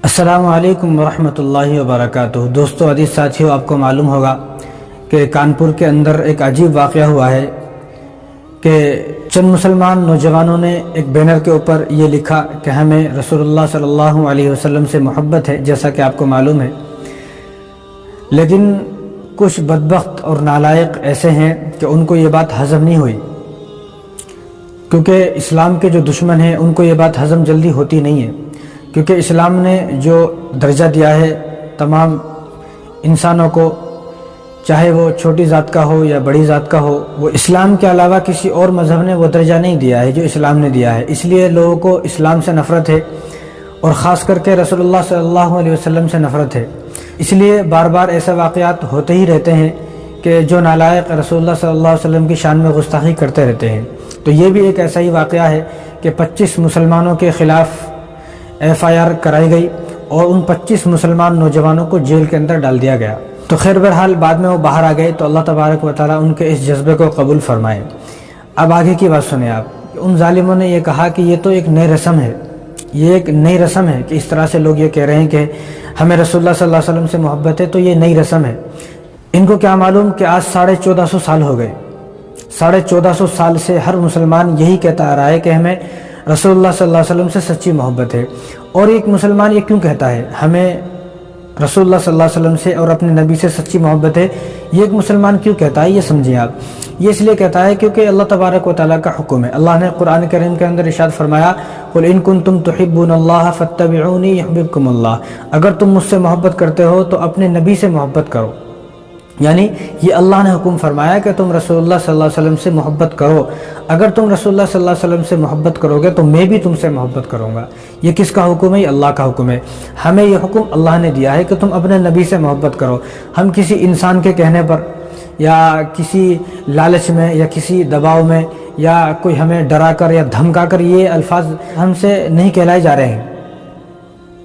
السلام علیکم ورحمۃ اللہ وبرکاتہ۔ دوستو عزیز ساتھیو، آپ کو معلوم ہوگا کہ کانپور کے اندر ایک عجیب واقعہ ہوا ہے کہ چند مسلمان نوجوانوں نے ایک بینر کے اوپر یہ لکھا کہ ہمیں رسول اللہ صلی اللہ علیہ وسلم سے محبت ہے، جیسا کہ آپ کو معلوم ہے۔ لیکن کچھ بدبخت اور نالائق ایسے ہیں کہ ان کو یہ بات ہضم نہیں ہوئی، کیونکہ اسلام کے جو دشمن ہیں ان کو یہ بات ہضم جلدی ہوتی نہیں ہے، کیونکہ اسلام نے جو درجہ دیا ہے تمام انسانوں کو، چاہے وہ چھوٹی ذات کا ہو یا بڑی ذات کا ہو، وہ اسلام کے علاوہ کسی اور مذہب نے وہ درجہ نہیں دیا ہے جو اسلام نے دیا ہے۔ اس لیے لوگوں کو اسلام سے نفرت ہے، اور خاص کر کے رسول اللہ صلی اللہ علیہ وسلم سے نفرت ہے۔ اس لیے بار بار ایسے واقعات ہوتے ہی رہتے ہیں کہ جو نالائق رسول اللہ صلی اللہ علیہ وسلم کی شان میں گستاخی کرتے رہتے ہیں۔ تو یہ بھی ایک ایسا ہی واقعہ ہے کہ 25 مسلمانوں کے خلاف FIR کرائی گئی اور ان 25 مسلمان نوجوانوں کو جیل کے اندر ڈال دیا گیا۔ تو خیر بہرحال بعد میں وہ باہر آ گئے، تو اللہ تبارک و تعالیٰ ان کے اس جذبے کو قبول فرمائے۔ اب آگے کی بات سنیں آپ، ان ظالموں نے یہ کہا کہ یہ تو ایک نئی رسم ہے، یہ ایک نئی رسم ہے کہ اس طرح سے لوگ یہ کہہ رہے ہیں کہ ہمیں رسول اللہ صلی اللہ علیہ وسلم سے محبت ہے، تو یہ نئی رسم ہے۔ ان کو کیا معلوم کہ آج 1450 سال ہو گئے، 1450 سال سے ہر مسلمان یہی کہتا آ رہا ہے کہ ہمیں رسول اللہ صلی اللہ علیہ وسلم سے سچی محبت ہے۔ اور ایک مسلمان یہ کیوں کہتا ہے ہمیں رسول اللہ صلی اللہ علیہ وسلم سے اور اپنے نبی سے سچی محبت ہے؟ یہ ایک مسلمان کیوں کہتا ہے؟ یہ سمجھیں آپ، یہ اس لیے کہتا ہے کیونکہ اللہ تبارک و تعالیٰ کا حکم ہے۔ اللہ نے قرآن کریم کے اندر ارشاد فرمایا، قُلْ إِن كُنتُمْ تُحِبُّونَ اللَّهَ فَاتَّبِعُونِي يُحْبِبْكُمُ اللَّهُ، اگر تم مجھ سے محبت کرتے ہو تو اپنے نبی سے محبت کرو۔ یعنی یہ اللہ نے حکم فرمایا کہ تم رسول اللہ صلی اللہ علیہ وسلم سے محبت کرو۔ اگر تم رسول اللہ صلی اللہ علیہ وسلم سے محبت کرو گے تو میں بھی تم سے محبت کروں گا۔ یہ کس کا حکم ہے؟ یہ اللہ کا حکم ہے۔ ہمیں یہ حکم اللہ نے دیا ہے کہ تم اپنے نبی سے محبت کرو۔ ہم کسی انسان کے کہنے پر یا کسی لالچ میں یا کسی دباؤ میں یا کوئی ہمیں ڈرا کر یا دھمکا کر یہ الفاظ ہم سے نہیں کہلائے جا رہے ہیں،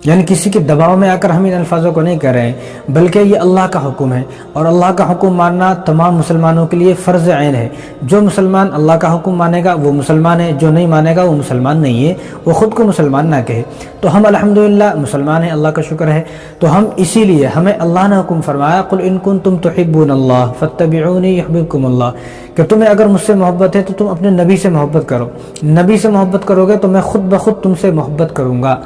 یعنی کسی کے دباؤ میں آ کر ہم ان الفاظوں کو نہیں کہہ رہے ہیں، بلکہ یہ اللہ کا حکم ہے، اور اللہ کا حکم ماننا تمام مسلمانوں کے لیے فرض عین ہے۔ جو مسلمان اللہ کا حکم مانے گا وہ مسلمان ہے، جو نہیں مانے گا وہ مسلمان نہیں ہے، وہ خود کو مسلمان نہ کہے۔ تو ہم الحمدللہ مسلمان ہیں، اللہ کا شکر ہے۔ تو ہم اسی لیے ہمیں اللہ نے حکم فرمایا، قُلْ إِن كُنتُمْ تُحِبُّونَ اللَّهَ فَاتَّبِعُونِي يُحْبِبْكُمُ اللَّهُ، کہ تمہیں اگر مجھ سے محبت ہے تو تم اپنے نبی سے محبت کرو۔ نبی سے محبت کرو گے تو میں خود بخود تم سے محبت کروں گا۔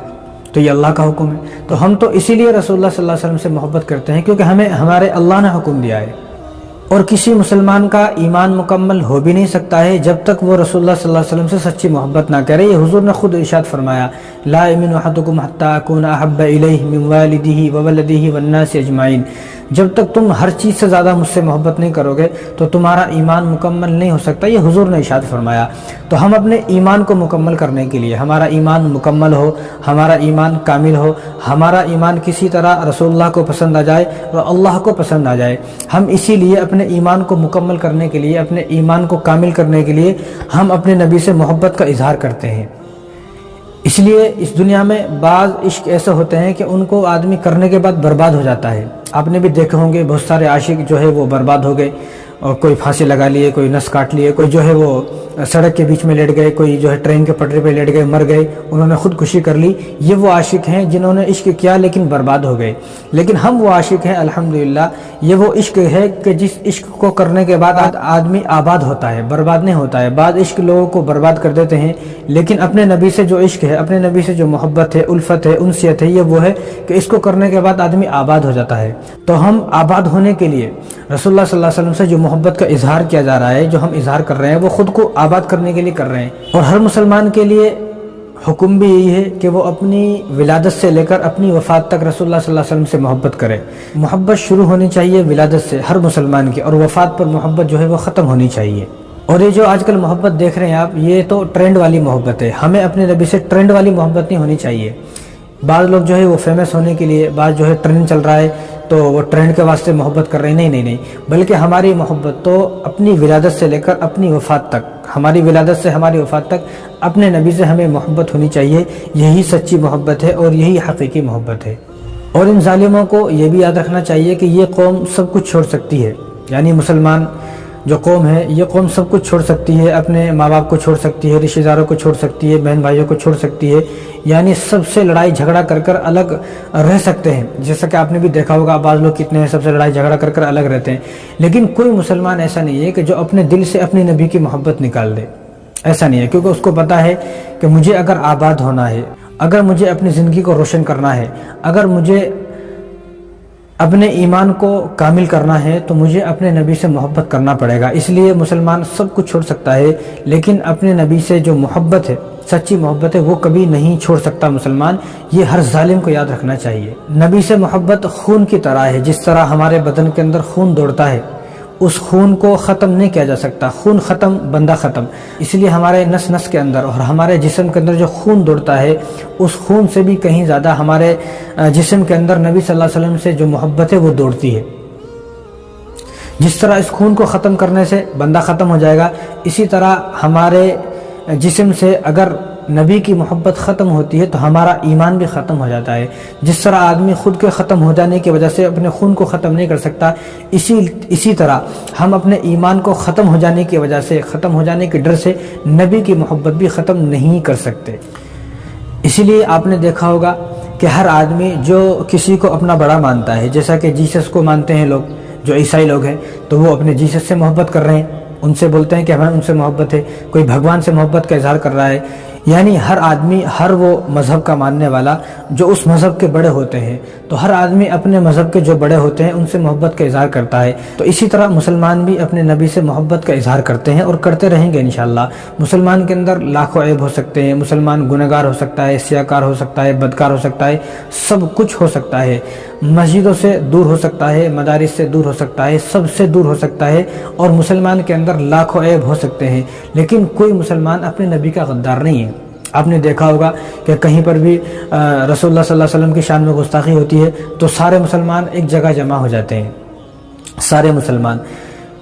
تو یہ اللہ کا حکم ہے۔ تو ہم تو اسی لیے رسول اللہ صلی اللہ علیہ وسلم سے محبت کرتے ہیں کیونکہ ہمیں ہمارے اللہ نے حکم دیا ہے۔ اور کسی مسلمان کا ایمان مکمل ہو بھی نہیں سکتا ہے جب تک وہ رسول اللہ صلی اللہ علیہ وسلم سے سچی محبت نہ کرے۔ یہ حضور نے خود ارشاد فرمایا، لا یؤمن احدکم حتی اکون احب الیہ من والدہ وولدہ والناس اجمعین، جب تک تم ہر چیز سے زیادہ مجھ سے محبت نہیں کرو گے تو تمہارا ایمان مکمل نہیں ہو سکتا۔ یہ حضور نے ارشاد فرمایا۔ تو ہم اپنے ایمان کو مکمل کرنے کے لیے، ہمارا ایمان مکمل ہو، ہمارا ایمان کامل ہو، ہمارا ایمان کسی طرح رسول اللہ کو پسند آ جائے اور اللہ کو پسند آ جائے، ہم اسی لیے اپنے ایمان کو مکمل کرنے کے لیے، اپنے ایمان کو کامل کرنے کے لیے ہم اپنے نبی سے محبت کا اظہار کرتے ہیں۔ اس لیے اس دنیا میں بعض عشق ایسے ہوتے ہیں کہ ان کو آدمی کرنے کے بعد برباد ہو جاتا ہے۔ آپ نے بھی دیکھے ہوں گے بہت سارے عاشق جو ہے وہ برباد ہو گئے، اور کوئی پھانسی لگا لیے، کوئی نس کاٹ لیے، کوئی جو ہے وہ سڑک کے بیچ میں لیٹ گئے، کوئی جو ہے ٹرین کے پٹری پہ لیٹ گئے، مر گئے، انہوں نے خودکشی کر لی۔ یہ وہ عاشق ہیں جنہوں نے عشق کیا لیکن برباد ہو گئے۔ لیکن ہم وہ عاشق ہیں الحمدللہ، یہ وہ عشق ہے کہ جس عشق کو کرنے کے بعد آدمی آباد ہوتا ہے، برباد نہیں ہوتا ہے۔ بعض عشق لوگوں کو برباد کر دیتے ہیں، لیکن اپنے نبی سے جو عشق ہے، اپنے نبی سے جو محبت ہے، الفت ہے، انسیت ہے، یہ وہ ہے کہ اس کو کرنے کے بعد آدمی آباد ہو جاتا ہے۔ تو ہم آباد ہونے کے لیے رسول اللہ صلی اللہ علیہ وسلم سے جو محبت کا اظہار کیا جا رہا ہے، جو ہم اظہار کر رہے ہیں، وہ خود کو آباد کرنے کے لیے کر رہے ہیں۔ اور ہر مسلمان کے لیے حکم بھی یہی ہے کہ وہ اپنی ولادت سے لے کر اپنی وفات تک رسول اللہ صلی اللہ علیہ وسلم سے محبت کرے۔ محبت شروع ہونی چاہیے ولادت سے ہر مسلمان کی، اور وفات پر محبت جو ہے وہ ختم ہونی چاہیے۔ اور یہ جو آج کل محبت دیکھ رہے ہیں آپ، یہ تو ٹرینڈ والی محبت ہے۔ ہمیں اپنے نبی سے ٹرینڈ والی محبت نہیں ہونی چاہیے۔ بعض لوگ جو ہے وہ فیمس ہونے کے لیے، بعض جو ہے ٹرینڈ چل رہا ہے تو وہ ٹرینڈ کے واسطے محبت کر رہے ہیں۔ نہیں، بلکہ ہماری محبت تو اپنی ولادت سے لے کر اپنی وفات تک، ہماری ولادت سے ہماری وفات تک اپنے نبی سے ہمیں محبت ہونی چاہیے۔ یہی سچی محبت ہے اور یہی حقیقی محبت ہے۔ اور ان ظالموں کو یہ بھی یاد رکھنا چاہیے کہ یہ قوم سب کچھ چھوڑ سکتی ہے، یعنی مسلمان جو قوم ہے یہ قوم سب کچھ چھوڑ سکتی ہے، اپنے ماں باپ کو چھوڑ سکتی ہے، رشتہ داروں کو چھوڑ سکتی ہے، بہن بھائیوں کو چھوڑ سکتی ہے، یعنی سب سے لڑائی جھگڑا کر کر الگ رہ سکتے ہیں، جیسا کہ آپ نے بھی دیکھا ہوگا بعض لوگ کتنے ہیں سب سے لڑائی جھگڑا کر کر الگ رہتے ہیں، لیکن کوئی مسلمان ایسا نہیں ہے کہ جو اپنے دل سے اپنے نبی کی محبت نکال دے، ایسا نہیں ہے، کیونکہ اس کو پتہ ہے کہ مجھے اگر آباد ہونا ہے، اگر مجھے اپنی زندگی کو روشن کرنا ہے، اگر مجھے اپنے ایمان کو کامل کرنا ہے تو مجھے اپنے نبی سے محبت کرنا پڑے گا۔ اس لیے مسلمان سب کچھ چھوڑ سکتا ہے، لیکن اپنے نبی سے جو محبت ہے، سچی محبت ہے، وہ کبھی نہیں چھوڑ سکتا مسلمان، یہ ہر ظالم کو یاد رکھنا چاہیے۔ نبی سے محبت خون کی طرح ہے، جس طرح ہمارے بدن کے اندر خون دوڑتا ہے، اس خون کو ختم نہیں کیا جا سکتا، خون ختم بندہ ختم، اس لیے ہمارے نس نس کے اندر اور ہمارے جسم کے اندر جو خون دوڑتا ہے، اس خون سے بھی کہیں زیادہ ہمارے جسم کے اندر نبی صلی اللہ علیہ وسلم سے جو محبت ہے وہ دوڑتی ہے۔ جس طرح اس خون کو ختم کرنے سے بندہ ختم ہو جائے گا، اسی طرح ہمارے جسم سے اگر نبی کی محبت ختم ہوتی ہے تو ہمارا ایمان بھی ختم ہو جاتا ہے۔ جس طرح آدمی خود کے ختم ہو جانے کی وجہ سے اپنے خون کو ختم نہیں کر سکتا، اسی طرح ہم اپنے ایمان کو ختم ہو جانے کی وجہ سے، ختم ہو جانے کے ڈر سے نبی کی محبت بھی ختم نہیں کر سکتے۔ اسی لیے آپ نے دیکھا ہوگا کہ ہر آدمی جو کسی کو اپنا بڑا مانتا ہے، جیسا کہ جیسس کو مانتے ہیں لوگ، جو عیسائی لوگ ہیں تو وہ اپنے جیسس سے محبت کر رہے ہیں، ان سے بولتے ہیں کہ ہمیں ان سے محبت ہے، کوئی بھگوان سے محبت کا اظہار کر رہا ہے، یعنی ہر آدمی، ہر وہ مذہب کا ماننے والا جو اس مذہب کے بڑے ہوتے ہیں، تو ہر آدمی اپنے مذہب کے جو بڑے ہوتے ہیں ان سے محبت کا اظہار کرتا ہے۔ تو اسی طرح مسلمان بھی اپنے نبی سے محبت کا اظہار کرتے ہیں اور کرتے رہیں گے انشاءاللہ۔ مسلمان کے اندر لاکھوں عیب ہو سکتے ہیں، مسلمان گنہگار ہو سکتا ہے، سیاکار ہو سکتا ہے، بدکار ہو سکتا ہے، سب کچھ ہو سکتا ہے، مسجدوں سے دور ہو سکتا ہے، مدارس سے دور ہو سکتا ہے، سب سے دور ہو سکتا ہے، اور مسلمان کے اندر لاکھوں عیب ہو سکتے ہیں، لیکن کوئی مسلمان اپنے نبی کا غدار نہیں ہے۔ آپ نے دیکھا ہوگا کہ کہیں پر بھی رسول اللہ صلی اللہ علیہ وسلم کی شان میں گستاخی ہوتی ہے تو سارے مسلمان ایک جگہ جمع ہو جاتے ہیں، سارے مسلمان،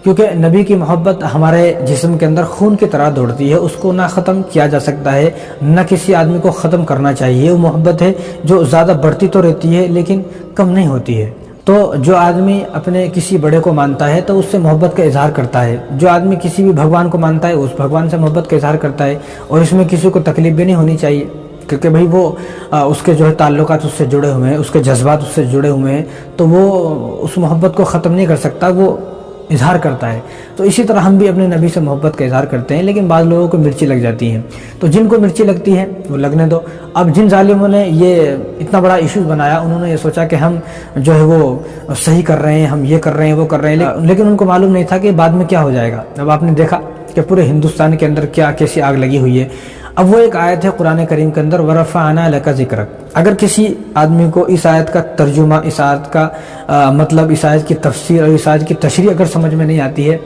کیونکہ نبی کی محبت ہمارے جسم کے اندر خون کی طرح دوڑتی ہے، اس کو نہ ختم کیا جا سکتا ہے، نہ کسی آدمی کو ختم کرنا چاہیے۔ وہ محبت ہے جو زیادہ بڑھتی تو رہتی ہے لیکن کم نہیں ہوتی ہے۔ تو جو آدمی اپنے کسی بڑے کو مانتا ہے تو اس سے محبت کا اظہار کرتا ہے، جو آدمی کسی بھی بھگوان کو مانتا ہے اس بھگوان سے محبت کا اظہار کرتا ہے، اور اس میں کسی کو تکلیف بھی نہیں ہونی چاہیے، کیونکہ بھئی وہ اس کے جو ہے تعلقات اس سے جڑے ہوئے ہیں، اس کے جذبات اس سے جڑے ہوئے ہیں، تو وہ اس محبت کو ختم نہیں کر سکتا، وہ اظہار کرتا ہے۔ تو اسی طرح ہم بھی اپنے نبی سے محبت کا اظہار کرتے ہیں، لیکن بعض لوگوں کو مرچی لگ جاتی ہیں، تو جن کو مرچی لگتی ہے وہ لگنے دو۔ اب جن ظالموں نے یہ اتنا بڑا ایشو بنایا، انہوں نے یہ سوچا کہ ہم جو ہے وہ صحیح کر رہے ہیں، ہم یہ کر رہے ہیں، وہ کر رہے ہیں، لیکن ان کو معلوم نہیں تھا کہ بعد میں کیا ہو جائے گا۔ اب آپ نے دیکھا کہ پورے ہندوستان کے اندر کیسی آگ لگی ہوئی ہے۔ اب وہ ایک آیت ہے قرآن کریم کے اندر، وَرَفَعْنَا لَكَ ذِكْرَكَ، اگر کسی آدمی کو اس آیت کا ترجمہ، اس آیت کا مطلب، اس آیت کی تفسیر اور اس آیت کی تشریح اگر سمجھ میں نہیں آتی ہے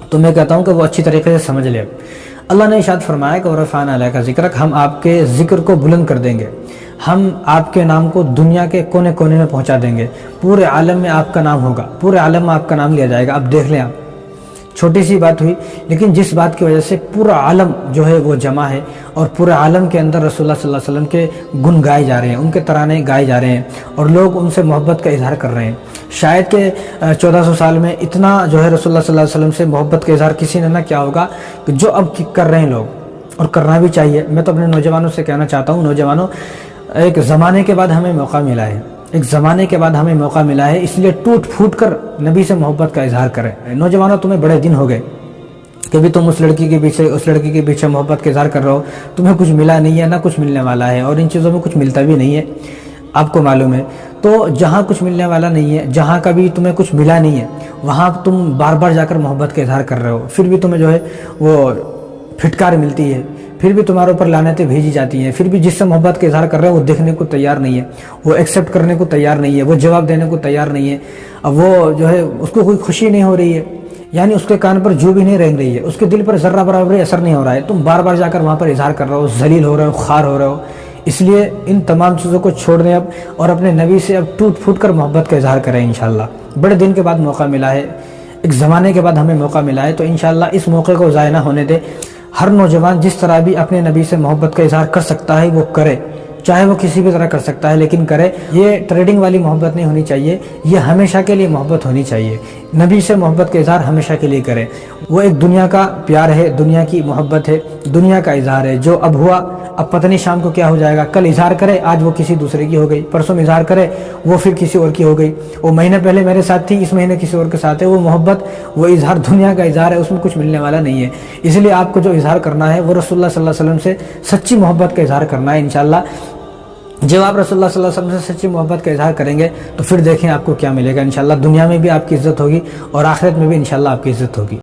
تو میں کہتا ہوں کہ وہ اچھی طریقے سے سمجھ لے۔ اللہ نے ارشاد فرمایا کہ وَرَفَعْنَا لَكَ ذِكْرَكَ، ہم آپ کے ذکر کو بلند کر دیں گے، ہم آپ کے نام کو دنیا کے کونے کونے میں پہنچا دیں گے، پورے عالم میں آپ کا نام ہوگا، پورے عالم میں آپ کا نام لیا جائے گا۔ اب دیکھ لیں، آپ چھوٹی سی بات ہوئی، لیکن جس بات کی وجہ سے پورا عالم جو ہے وہ جمع ہے، اور پورے عالم کے اندر رسول اللہ صلی اللہ علیہ وسلم کے گن گائے جا رہے ہیں، ان کے ترانے گائے جا رہے ہیں، اور لوگ ان سے محبت کا اظہار کر رہے ہیں۔ شاید کہ 1400 سال میں اتنا جو ہے رسول اللہ صلی اللہ علیہ وسلم سے محبت کا اظہار کسی نے نہ کیا ہوگا کہ جو اب کر رہے ہیں لوگ، اور کرنا بھی چاہیے۔ میں تو اپنے نوجوانوں سے کہنا چاہتا ہوں، نوجوانوں، ایک زمانے کے بعد ہمیں موقع ملا ہے، ایک زمانے کے بعد ہمیں موقع ملا ہے، اس لیے ٹوٹ پھوٹ کر نبی سے محبت کا اظہار کریں۔ نوجوانوں، تمہیں بڑے دن ہو گئے کہ بھی تم اس لڑکی کے پیچھے، اس لڑکی کے پیچھے محبت کا اظہار کر رہے ہو، تمہیں کچھ ملا نہیں ہے، نہ کچھ ملنے والا ہے، اور ان چیزوں میں کچھ ملتا بھی نہیں ہے، آپ کو معلوم ہے۔ تو جہاں کچھ ملنے والا نہیں ہے، جہاں کبھی تمہیں کچھ ملا نہیں ہے، وہاں تم بار بار جا کر محبت کا اظہار کر رہے ہو، پھر بھی تمہیں جو ہے وہ پھٹکار ملتی ہے، پھر بھی تمہارے اوپر لعنتیں بھیجی جاتی ہیں، پھر بھی جس سے محبت کا اظہار کر رہے ہیں وہ دیکھنے کو تیار نہیں ہے، وہ ایکسیپٹ کرنے کو تیار نہیں ہے، وہ جواب دینے کو تیار نہیں ہے، اب وہ جو ہے اس کو کوئی خوشی نہیں ہو رہی ہے، یعنی اس کے کان پر جو بھی نہیں رینگ رہی ہے، اس کے دل پر ذرہ برابر اثر نہیں ہو رہا ہے، تم بار بار جا کر وہاں پر اظہار کر رہے ہو، ذلیل ہو رہے ہو، خوار ہو رہے ہو۔ اس لیے ان تمام چیزوں کو چھوڑ دیں اب، اور اپنے نبی سے اب ٹوٹ پھوٹ کر محبت کا اظہار کریں انشاءاللہ۔ بڑے دن کے بعد موقع ملا ہے، ایک زمانے کے بعد ہمیں موقع ملا ہے، تو انشاءاللہ اس موقع کو ضائع نہ ہونے دے۔ ہر نوجوان جس طرح بھی اپنے نبی سے محبت کا اظہار کر سکتا ہے وہ کرے، چاہے وہ کسی بھی طرح کر سکتا ہے لیکن کرے. یہ ٹریڈنگ والی محبت نہیں ہونی چاہیے, یہ ہمیشہ کے لیے محبت ہونی چاہیے. نبی سے محبت کا اظہار ہمیشہ کے لیے کرے. وہ ایک دنیا کا پیار ہے, دنیا کی محبت ہے, دنیا کا اظہار ہے. جو اب ہوا اب پتہ نہیں شام کو کیا ہو جائے گا. کل اظہار کرے آج وہ کسی دوسرے کی ہو گئی, پرسوں اظہار کرے وہ پھر کسی اور کی ہو گئی. وہ مہینے پہلے میرے ساتھ تھی, اس مہینے کسی اور کے ساتھ ہے. وہ محبت, وہ اظہار دنیا کا اظہار ہے, اس میں کچھ ملنے والا نہیں ہے. اس لیے آپ کو جو اظہار کرنا ہے وہ رسول اللہ صلی اللہ علیہ وسلم سے سچی محبت کا اظہار کرنا ہے انشاءاللہ. جب آپ رسول اللہ صلی اللہ علیہ وسلم سے سچی محبت کا اظہار کریں گے تو پھر دیکھیں آپ کو کیا ملے گا انشاءاللہ. دنیا میں بھی آپ کی عزت ہوگی اور آخرت میں بھی انشاءاللہ آپ کی عزت ہوگی.